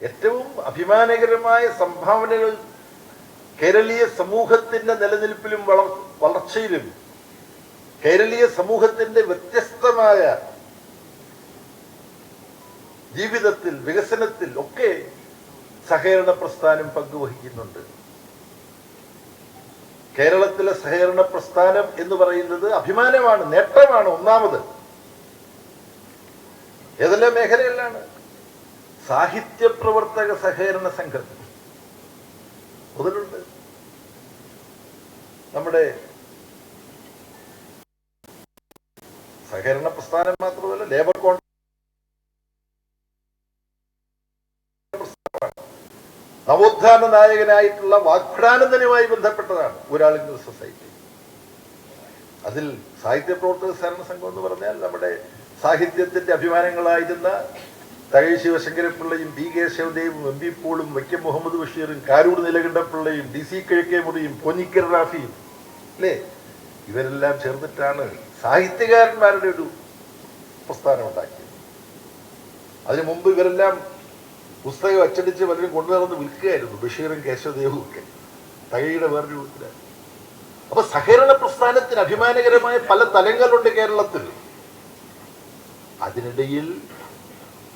ഏറ്റവും അഭിമാനകരമായ സംഭാവനകൾ കേരളീയ സമൂഹത്തിന്റെ നിലനിൽപ്പിലും വളർച്ചയിലും കേരളീയ സമൂഹത്തിന്റെ വ്യത്യസ്തമായ ജീവിതത്തിൽ വികസനത്തിൽ ഒക്കെ സഹകരണ പ്രസ്ഥാനം പങ്കുവഹിക്കുന്നുണ്ട്. കേരളത്തിലെ സഹകരണ പ്രസ്ഥാനം എന്ന് പറയുന്നത് അഭിമാനമാണ്, നേട്ടമാണ്. ഒന്നാമത് ഏതെല്ലാം മേഖലകളിലാണ്? സാഹിത്യ പ്രവർത്തക സഹകരണ സംഘം മുതലുണ്ട്. നമ്മുടെ സഹകരണ പ്രസ്ഥാനം മാത്രമല്ല, ലേബർ കോൺഗ്രസ് നവോത്ഥാന നായകനായിട്ടുള്ള വാഗ്ഭടാനന്ദനുമായി ബന്ധപ്പെട്ടതാണ് ഊരാളുങ്കൽ സൊസൈറ്റി. അതിൽ സാഹിത്യ പ്രവർത്തക സഹകരണ സംഘം എന്ന് പറഞ്ഞാൽ നമ്മുടെ സാഹിത്യത്തിന്റെ അഭിമാനങ്ങളായിരുന്ന തകഴി ശിവശങ്കരപ്പിള്ളയും പി കേശവദേവും എം പി പോളും വൈക്കം മുഹമ്മദ് ബഷീറും കാരൂർ നിലകണ്ഠപ്പിള്ളയും ഡി സി കിഴക്കേമുറിയും പൊന്നിക്കർ റാഫിയും അല്ലേ, ഇവരെല്ലാം ചേർന്നിട്ടാണ് സാഹിത്യകാരന്മാരുടെ ഒരു പ്രസ്ഥാനം ഉണ്ടാക്കിയത്. അതിനു മുമ്പ് ഇവരെല്ലാം പുസ്തകം അച്ചടിച്ച് പലരും കൊണ്ടുനടന്ന് വിൽക്കുകയായിരുന്നു, ബഷീറും കേശവദേവും ഒക്കെ തകഴിയുടെ വേറൊരു രൂപത്തിലാണ്. അപ്പൊ സഹകരണ പ്രസ്ഥാനത്തിന് അഭിമാനകരമായ പല തലങ്ങളുണ്ട് കേരളത്തിൽ. അതിനിടയിൽ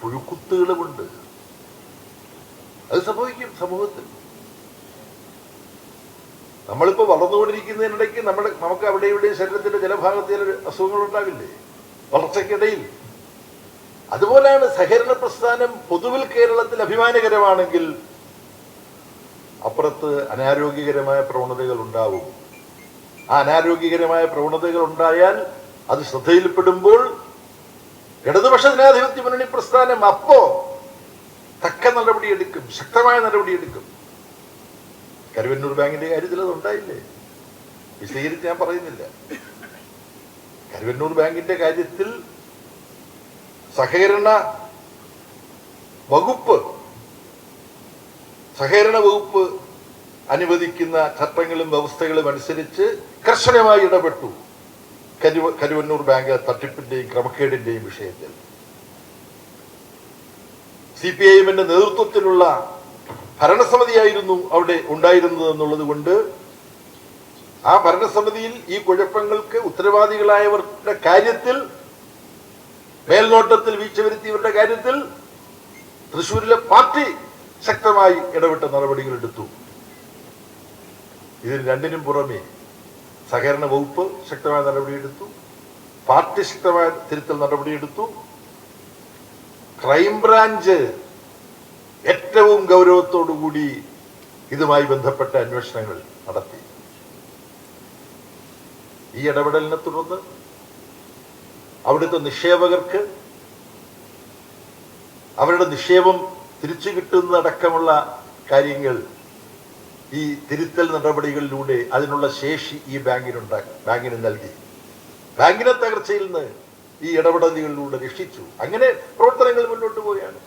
പുഴുക്കുത്തുകളുമുണ്ട്. അത് സംഭവിക്കും സമൂഹത്തിൽ. നമ്മളിപ്പോ വളർന്നുകൊണ്ടിരിക്കുന്നതിനിടയ്ക്ക് നമുക്ക് അവിടെ ഇവിടെയും ശരീരത്തിന്റെ ചില ഭാഗത്ത് ചില അസുഖങ്ങൾ ഉണ്ടാവില്ലേ വളർച്ചയ്ക്കിടയിൽ. അതുപോലെയാണ് സഹകരണ പ്രസ്ഥാനം പൊതുവിൽ കേരളത്തിൽ അഭിമാനകരമാണെങ്കിൽ അപ്പുറത്ത് അനാരോഗ്യകരമായ പ്രവണതകൾ ഉണ്ടാവും. ആ അനാരോഗ്യകരമായ പ്രവണതകൾ ഉണ്ടായാൽ അത് ശ്രദ്ധയിൽപ്പെടുമ്പോൾ ഇടതുപക്ഷ ജനാധിപത്യ മുന്നണി പ്രസ്ഥാനം അപ്പോ തക്ക നടപടിയെടുക്കും, ശക്തമായ നടപടിയെടുക്കും. കരുവന്നൂർ ബാങ്കിന്റെ കാര്യത്തിൽ അത് ഉണ്ടായില്ലേ? വിശദീകരിച്ച് ഞാൻ പറയുന്നില്ല. കരുവന്നൂർ ബാങ്കിന്റെ കാര്യത്തിൽ സഹകരണ വകുപ്പ് അനുവദിക്കുന്ന ചട്ടങ്ങളും വ്യവസ്ഥകളും അനുസരിച്ച് കർശനമായി ഇടപെട്ടു കരുവന്നൂർ ബാങ്ക് തട്ടിപ്പിന്റെയും ക്രമക്കേടിന്റെയും വിഷയത്തിൽ. CPIM-ന്റെ നേതൃത്വത്തിലുള്ള ഭരണസമിതിയായിരുന്നു അവിടെ ഉണ്ടായിരുന്നത് എന്നുള്ളത് കൊണ്ട് ആ ഭരണസമിതിയിൽ ഈ കുഴപ്പങ്ങൾക്ക് ഉത്തരവാദികളായവരുടെ കാര്യത്തിൽ, മേൽനോട്ടത്തിൽ വീഴ്ച വരുത്തിയവരുടെ കാര്യത്തിൽ തൃശ്ശൂരിലെ പാർട്ടി ശക്തമായി ഇടപെട്ട നടപടികൾ എടുത്തു. ഇതിന് രണ്ടിനും പുറമെ സഹകരണ വകുപ്പ് ശക്തമായ നടപടിയെടുത്തു, പാർട്ടി ശക്തമായ തിരുത്തൽ നടപടിയെടുത്തു, ക്രൈംബ്രാഞ്ച് ഏറ്റവും ഗൗരവത്തോടുകൂടി ഇതുമായി ബന്ധപ്പെട്ട അന്വേഷണങ്ങൾ നടത്തി. ഈ ഇടപെടലിനെ തുടർന്ന് അവിടുത്തെ നിക്ഷേപകർക്ക് അവരുടെ നിക്ഷേപം തിരിച്ചു കിട്ടുന്നതടക്കമുള്ള കാര്യങ്ങൾ ഈ തിരുത്തൽ നടപടികളിലൂടെ അതിനുള്ള ശേഷി ഈ ബാങ്കിന് നൽകി. ബാങ്കിനെ തകർച്ചയിൽ നിന്ന് ഈ ഇടപെടലുകളിലൂടെ രക്ഷിച്ചു. അങ്ങനെ പ്രവർത്തനങ്ങൾ മുന്നോട്ട് പോവുകയാണ്.